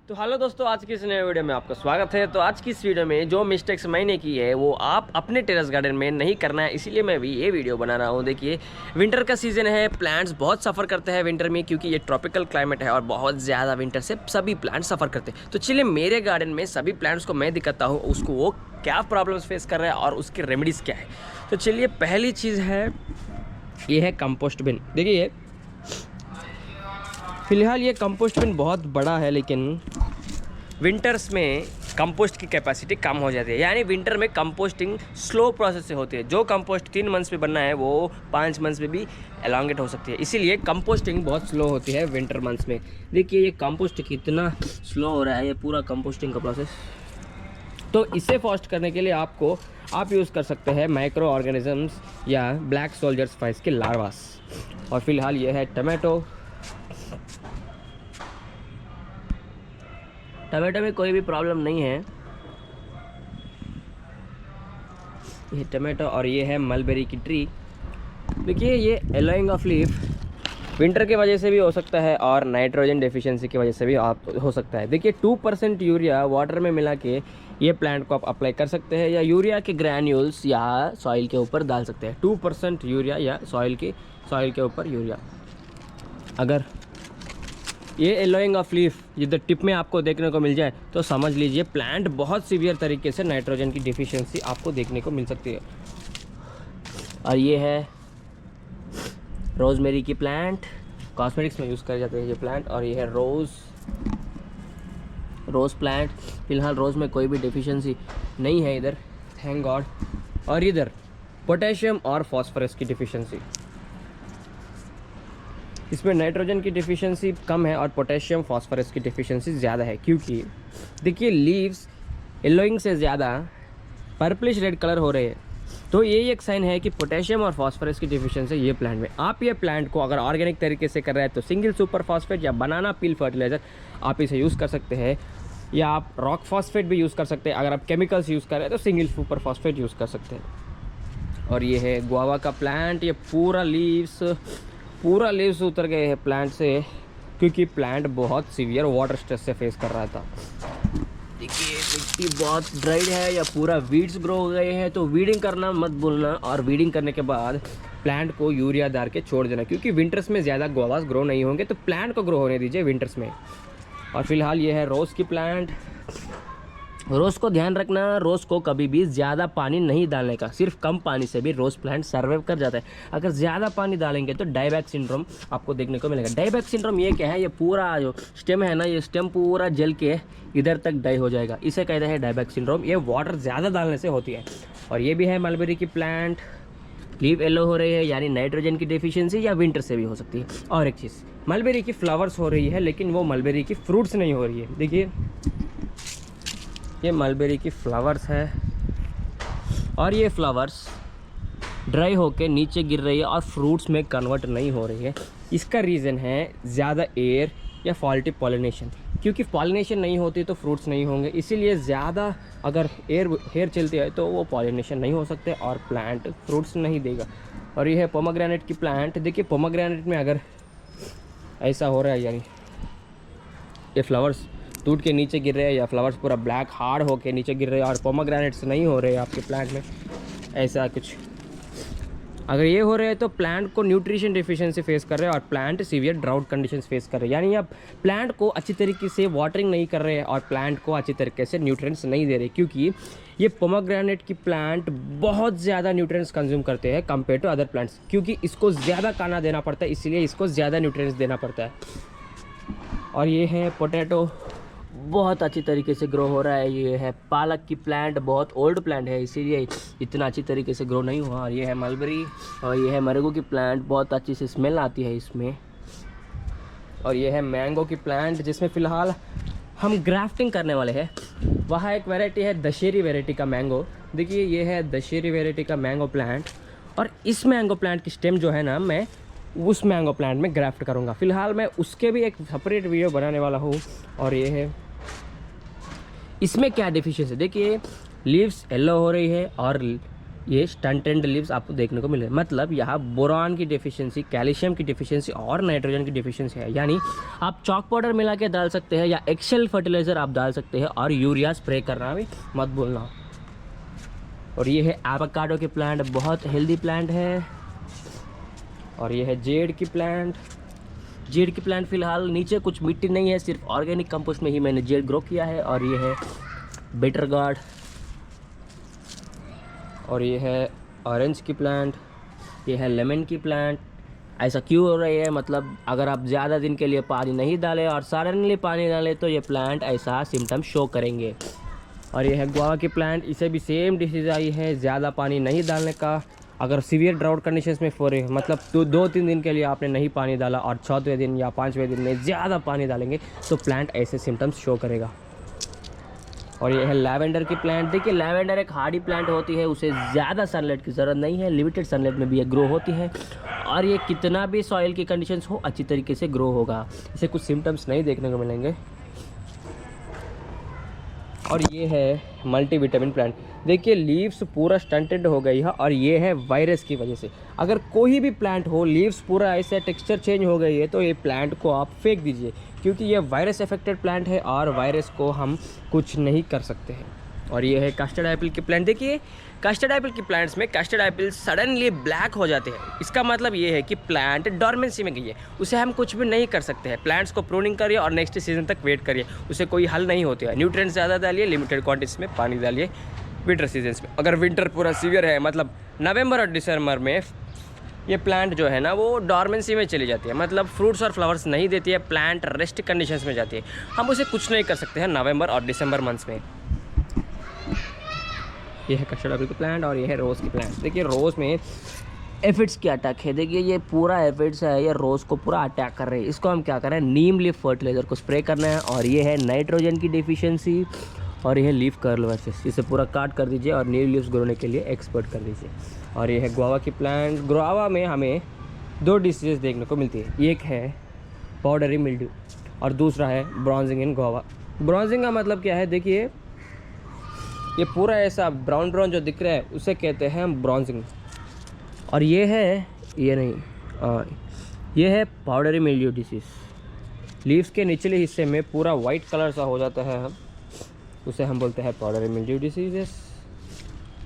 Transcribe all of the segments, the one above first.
तो हेलो दोस्तों, आज की इस नए वीडियो में आपका स्वागत है। तो आज की इस वीडियो में जो मिस्टेक्स मैंने की है वो आप अपने टेरेस गार्डन में नहीं करना है, इसीलिए मैं भी ये वीडियो बना रहा हूँ। देखिए, विंटर का सीज़न है, प्लांट्स बहुत सफ़र करते हैं विंटर में, क्योंकि ये ट्रॉपिकल क्लाइमेट है और बहुत ज़्यादा विंटर से सभी प्लांट्स सफ़र करते हैं। तो चलिए, मेरे गार्डन में सभी प्लांट्स को मैं दिखाता हूँ, उसको वो क्या प्रॉब्लम्स फेस कर रहे हैं और उसकी रेमेडीज़ क्या है। तो चलिए, पहली चीज़ है, ये है कंपोस्ट बिन। देखिए, फ़िलहाल ये कंपोस्ट बिन बहुत बड़ा है, लेकिन विंटर्स में कंपोस्ट की कैपेसिटी कम हो जाती है। यानी विंटर में कंपोस्टिंग स्लो प्रोसेस से होती है। जो कंपोस्ट 3 मंथ्स में बनना है वो 5 मंथ्स में भी एलोंगेट हो सकती है, इसीलिए कंपोस्टिंग बहुत स्लो होती है विंटर मंथ्स में। देखिए, ये कंपोस्ट कितना स्लो हो रहा है, ये पूरा कंपोस्टिंग का प्रोसेस। तो इसे फास्ट करने के लिए आप यूज़ कर सकते हैं माइक्रो ऑर्गेनिजम्स या ब्लैक सोल्जर स्पाइस के लार्वास। और फिलहाल ये है टमाटो में कोई भी प्रॉब्लम नहीं है, ये टमाटो। और ये है मलबेरी की ट्री। देखिए, ये येलोइंग ऑफ लीफ विंटर की वजह से भी हो सकता है और नाइट्रोजन डेफिशिएंसी की वजह से भी हो सकता है। देखिए, 2% यूरिया वाटर में मिला के ये प्लांट को आप अप्लाई कर सकते हैं, या यूरिया के ग्रैन्यूल्स या सॉइल के ऊपर डाल सकते हैं। 2% यूरिया या सॉइल के ऊपर यूरिया। अगर ये येलोइंग ऑफ लीफ इधर टिप में आपको देखने को मिल जाए तो समझ लीजिए प्लांट बहुत सीवियर तरीके से नाइट्रोजन की डिफिशियंसी आपको देखने को मिल सकती है। और ये है रोजमेरी की प्लांट, कॉस्मेटिक्स में यूज़ करे जाते हैं ये प्लांट। और ये है रोज़ प्लांट। फिलहाल रोज़ में कोई भी डिफिशियंसी नहीं है इधर, थैंक गॉड। और इधर पोटेशियम और फॉस्फोरस की डिफिशियंसी, इसमें नाइट्रोजन की डिफिशियंसी कम है और पोटेशियम फॉस्फोरस की डिफिशियंसी ज़्यादा है, क्योंकि देखिए लीव्स येलोइंग से ज़्यादा पर्पलिश रेड कलर हो रहे हैं। तो ये एक साइन है कि पोटेशियम और फॉस्फोरस की डिफिशियंसी ये प्लांट में। आप ये प्लांट को अगर ऑर्गेनिक तरीके से कर रहे हैं तो सिंगल सुपर फॉस्फेट या बनाना पील फर्टिलाइज़र आप इसे यूज़ कर सकते हैं, या आप रॉक फॉस्फेट भी यूज़ कर सकते हैं। अगर आप केमिकल्स यूज़ कर रहे हैं तो सिंगल सुपर फॉस्फेट यूज़ कर सकते हैं। और ये है गुआवा का प्लांट। ये पूरा लीव्स उतर गए हैं प्लांट से, क्योंकि प्लांट बहुत सीवियर वाटर स्ट्रेस से फेस कर रहा था। देखिए, मिट्टी बहुत ड्राइड है या पूरा वीड्स ग्रो हो गए हैं, तो वीडिंग करना मत भूलना। और वीडिंग करने के बाद प्लांट को यूरिया डाल के छोड़ देना, क्योंकि विंटर्स में ज़्यादा गुआवास ग्रो नहीं होंगे, तो प्लांट को ग्रो होने दीजिए विंटर्स में। और फिलहाल ये है रोज़ की प्लांट। रोज़ को ध्यान रखना, रोज़ को कभी भी ज़्यादा पानी नहीं डालने का। सिर्फ कम पानी से भी रोज़ प्लांट सर्वाइव कर जाता है। अगर ज़्यादा पानी डालेंगे तो डायबैक सिंड्रोम आपको देखने को मिलेगा। डायबैक सिंड्रोम ये क्या है, ये पूरा जो स्टेम है ना, ये स्टेम पूरा जल के इधर तक डाई हो जाएगा, इसे कहते हैं डायबैक सिंड्रोम। ये वाटर ज़्यादा डालने से होती है। और ये भी है मलबेरी की प्लांट। लीव येलो हो रही है, यानी नाइट्रोजन की डेफिशिएंसी या विंटर से भी हो सकती है। और एक चीज़, मलबेरी की फ्लावर्स हो रही है, लेकिन वो मलबेरी की फ्रूट्स नहीं हो रही है। देखिए, ये मलबेरी की फ्लावर्स है और ये फ्लावर्स ड्राई होके नीचे गिर रही है और फ्रूट्स में कन्वर्ट नहीं हो रही है। इसका रीज़न है ज़्यादा एयर या फॉल्टी पॉलिनेशन, क्योंकि पॉलिनेशन नहीं होती तो फ्रूट्स नहीं होंगे। इसीलिए ज़्यादा अगर एयर चलती है तो वो पॉलिनेशन नहीं हो सकते और प्लांट फ्रूट्स नहीं देगा। और ये है पोमोग्रेनेट की प्लांट। देखिए, पोमोग्रेनेट में अगर ऐसा हो रहा है, यानी ये फ्लावर्स टूट के नीचे गिर रहे हैं या फ्लावर्स पूरा ब्लैक हार्ड होके नीचे गिर रहे हैं और पोमोग्रेनेट्स नहीं हो रहे हैं आपके प्लांट में, ऐसा कुछ अगर ये हो रहे हैं तो प्लांट को न्यूट्रिशन डिफिशिएंसी फेस कर रहे हैं और plant severe drought conditions face कर रहे हैं। यानी आप प्लांट को अच्छी तरीके से वाटरिंग नहीं कर रहे हैं और प्लांट को अच्छी तरीके से न्यूट्रिएंट्स नहीं दे रहे, क्योंकि ये पोमोग्रेनेट की प्लांट बहुत ज़्यादा न्यूट्रिएंट्स कंज्यूम करते हैं कंपेयर टू अदर प्लांट्स, क्योंकि इसको ज़्यादा खाना देना पड़ता है, इसीलिए इसको ज़्यादा न्यूट्रिएंट्स देना पड़ता है। और ये है पोटैटो, बहुत अच्छी तरीके से ग्रो हो रहा है। ये है पालक की प्लांट, बहुत ओल्ड प्लांट है, इसीलिए इतना अच्छी तरीके से ग्रो नहीं हुआ। और ये है मलबेरी। और ये है मरगो की प्लांट, बहुत अच्छी से स्मेल आती है इसमें। और ये है मैंगो की प्लांट, जिसमें फ़िलहाल हम ग्राफ्टिंग करने वाले हैं। वहाँ एक वैरायटी है दशहरी वैरायटी का मैंगो। देखिए, ये है दशहरी वैरायटी का मैंगो प्लांट। और इस मैंगो प्लांट की स्टेम जो है ना, मैं उस मैंगो प्लांट में ग्राफ्ट करूँगा। फ़िलहाल मैं उसके भी एक सेपरेट वीडियो बनाने वाला हूँ। और ये है, इसमें क्या डिफिशियंसी, देखिए लीव्स येलो हो रही है और ये स्टंटेड लीव्स आपको देखने को मिले। मतलब यहाँ बोरॉन की डेफिशिएंसी, कैल्शियम की डेफिशिएंसी और नाइट्रोजन की डेफिशिएंसी है। यानी आप चॉक पाउडर मिला के डाल सकते हैं या एक्सेल फर्टिलाइज़र आप डाल सकते हैं, और यूरिया स्प्रे करना भी मत भूलना। और ये है एवोकाडो की प्लांट, बहुत हेल्दी प्लांट है। और ये है जेड की प्लांट। जेड की प्लांट फ़िलहाल नीचे कुछ मिट्टी नहीं है, सिर्फ ऑर्गेनिक कंपोस्ट में ही मैंने जेड ग्रो किया है। और ये है बेटर गार्ड, और ये है ऑरेंज की प्लांट, ये है लेमन की प्लांट। ऐसा क्यों हो रही है? मतलब अगर आप ज़्यादा दिन के लिए पानी नहीं डालें और सडनली पानी डालें तो ये प्लांट ऐसा सिम्टम शो करेंगे। और ये है गुआवा की प्लांट, इसे भी सेम डिसीज़ आई है, ज़्यादा पानी नहीं डालने का। अगर सीवियर ड्राउट कंडीशंस में फॉर मतलब 2-3 दिन के लिए आपने नहीं पानी डाला और 6वें दिन या 5वें दिन में ज़्यादा पानी डालेंगे तो प्लांट ऐसे सिम्टम्स शो करेगा। और ये है लैवेंडर की प्लांट। देखिए लैवेंडर एक हार्डी प्लांट होती है, उसे ज़्यादा सनलाइट की ज़रूरत नहीं है, लिमिटेड सनलाइट में भी ये ग्रो होती है। और ये कितना भी सॉइल की कंडीशंस हो अच्छी तरीके से ग्रो होगा, इसे कुछ सिम्टम्स नहीं देखने को मिलेंगे। और ये है मल्टीविटामिन प्लांट। देखिए लीव्स पूरा स्टंटेड हो गई है, और ये है वायरस की वजह से। अगर कोई भी प्लांट हो लीव्स पूरा ऐसे टेक्सचर चेंज हो गई है तो ये प्लांट को आप फेंक दीजिए, क्योंकि ये वायरस अफेक्टेड प्लांट है और वायरस को हम कुछ नहीं कर सकते हैं। और ये है कस्टर्ड एप्पल की प्लांट। देखिए कस्टर्ड एप्पल की प्लांट्स में कस्टर्ड एप्पल सडनली ब्लैक हो जाते हैं। इसका मतलब ये है कि प्लांट डॉर्मेंसी में गई है, उसे हम कुछ भी नहीं कर सकते हैं। प्लांट्स को प्रूनिंग करिए और नेक्स्ट सीजन तक वेट करिए, उसे कोई हल नहीं होती है। न्यूट्रिएंट्स ज़्यादा डालिए, लिमिटेड क्वांटिटीज में पानी डालिए विंटर सीजन्स में। अगर विंटर पूरा सीवियर है, मतलब नवंबर और दिसंबर में ये प्लांट जो है ना वो डॉर्मेंसी में चली जाती है, मतलब फ्रूट्स और फ्लावर्स नहीं देती है, प्लांट रेस्ट कंडीशंस में जाती है। हम उसे कुछ नहीं कर सकते हैं नवंबर और दिसंबर मंथ्स में। ये है कस्टर्ड एप्पल की प्लांट, और ये है रोज़ की प्लांट। देखिए रोज़ में एफिड्स की अटैक है। देखिए ये पूरा एफिड्स है, ये रोज़ को पूरा अटैक कर रहे हैं। इसको हम क्या कर रहे हैं, नीम लीफ फर्टिलाइज़र को स्प्रे करना है। और ये है नाइट्रोजन की डिफिशियंसी, और ये है लीफ कर्ल वर्सेस, इसे पूरा काट कर दीजिए और न्यू लीव्स ग्रोने के लिए एक्सपर्ट कर दीजिए। और ये है गुआवा की प्लांट। गुआवा में हमें 2 डिसीज़ देखने को मिलती है, एक है पाउडरी मिल्ड्यू और दूसरा है ब्राउजिंग इन गुआवा। ब्राउजिंग का मतलब क्या है? देखिए ये पूरा ऐसा ब्राउन ब्राउन जो दिख रहा है उसे कहते हैं हम ब्राउजिंग। और ये है, ये नहीं, ये है पाउडरी मिल्ड्यू डिसीज़। लीव्स के निचले हिस्से में पूरा वाइट कलर सा हो जाता है, उसे हम बोलते हैं पाउडरी मिल्ड्यू डिसीजेस।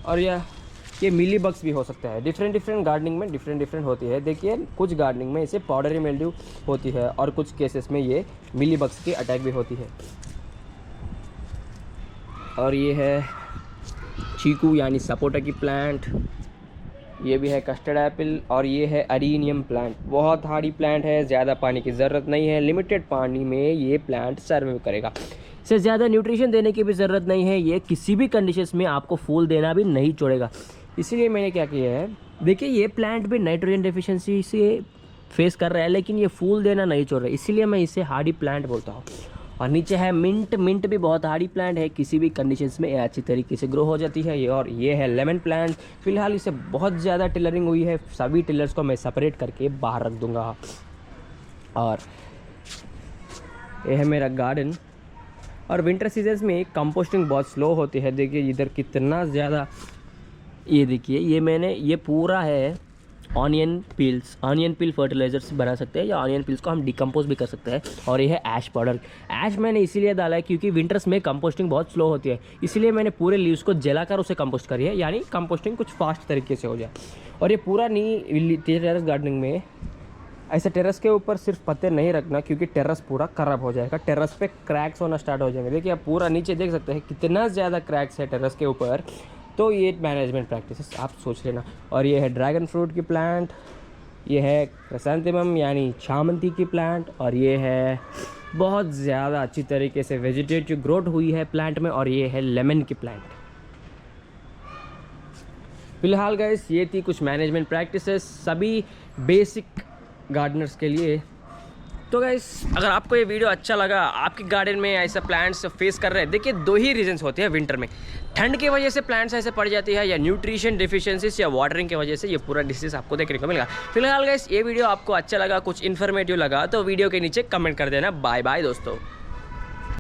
और ये मिली बग्स भी हो सकता है। डिफरेंट गार्डनिंग में डिफरेंट होती है। देखिए कुछ गार्डनिंग में इसे पाउडरी मिल्ड्यू होती है और कुछ केसेस में ये मिली बग्स की अटैक भी होती है। और ये है चीकू यानी सपोटा की प्लांट, ये भी है कस्टर्ड एप्पल। और ये है अरीनियम प्लांट, बहुत हार्डी प्लांट है, ज़्यादा पानी की ज़रूरत नहीं है, लिमिटेड पानी में ये प्लांट सर्वाइव करेगा। इसे ज़्यादा न्यूट्रिशन देने की भी ज़रूरत नहीं है, ये किसी भी कंडीशंस में आपको फूल देना भी नहीं छोड़ेगा। इसीलिए मैंने क्या किया है, देखिए ये प्लांट भी नाइट्रोजन डेफिशिएंसी से फेस कर रहा है, लेकिन ये फूल देना नहीं छोड़ रहा है, इसीलिए मैं इसे हार्डी प्लांट बोलता हूँ। और नीचे है मिंट। मिंट भी बहुत हार्डी प्लांट है, किसी भी कंडीशंस में ये अच्छी तरीके से ग्रो हो जाती है। ये और ये है लेमन प्लांट। फिलहाल इसे बहुत ज़्यादा टिलरिंग हुई है, सभी टिलर्स को मैं सेपरेट करके बाहर रख दूँगा। और ये है मेरा गार्डन। और विंटर सीजन्स में कंपोस्टिंग बहुत स्लो होती है। देखिए इधर कितना ज़्यादा, ये देखिए ये पूरा है ऑनियन पील फर्टिलाइजर से बना सकते हैं, या ऑनियन पील्स को हम डिकम्पोज भी कर सकते हैं। और ये है ऐश पाउडर। ऐश मैंने इसीलिए डाला है क्योंकि विंटर्स में कंपोस्टिंग बहुत स्लो होती है, इसीलिए मैंने पूरे लीव्स को जलाकर उसे कंपोस्ट करी है, यानी कंपोस्टिंग कुछ फास्ट तरीके से हो जाए। और ये पूरा टेरेस गार्डनिंग में ऐसे टेरेस के ऊपर सिर्फ पत्ते नहीं रखना, क्योंकि टेरेस पूरा ख़राब हो जाएगा, टेरेस पे क्रैक्स होना स्टार्ट हो जाएंगे। देखिए आप पूरा नीचे देख सकते हैं कितना ज़्यादा क्रैक्स है टेरेस के ऊपर। तो ये मैनेजमेंट प्रैक्टिसेस आप सोच लेना। और ये है ड्रैगन फ्रूट की प्लांट, ये है क्रिसैंथेमम यानी चामंती की प्लांट, और ये है बहुत ज़्यादा अच्छी तरीके से वेजिटेटिव ग्रोथ हुई है प्लांट में, और ये है लेमन की प्लांट। फिलहाल गाइस ये थी कुछ मैनेजमेंट प्रैक्टिसेस सभी बेसिक गार्डनर्स के लिए। तो गाइस अगर आपको ये वीडियो अच्छा लगा, आपके गार्डन में ऐसा प्लांट्स फेस कर रहे हैं, देखिए 2 ही रीजंस होते हैं विंटर में, ठंड की वजह से प्लांट्स ऐसे पड़ जाती है, या न्यूट्रिशन डिफिशिएंसीज या वाटरिंग की वजह से ये पूरा डिसीज आपको देखने को मिलेगा। फिलहाल गाइस ये वीडियो आपको अच्छा लगा, कुछ इन्फॉर्मेटिव लगा तो वीडियो के नीचे कमेंट कर देना। बाय बाय दोस्तों।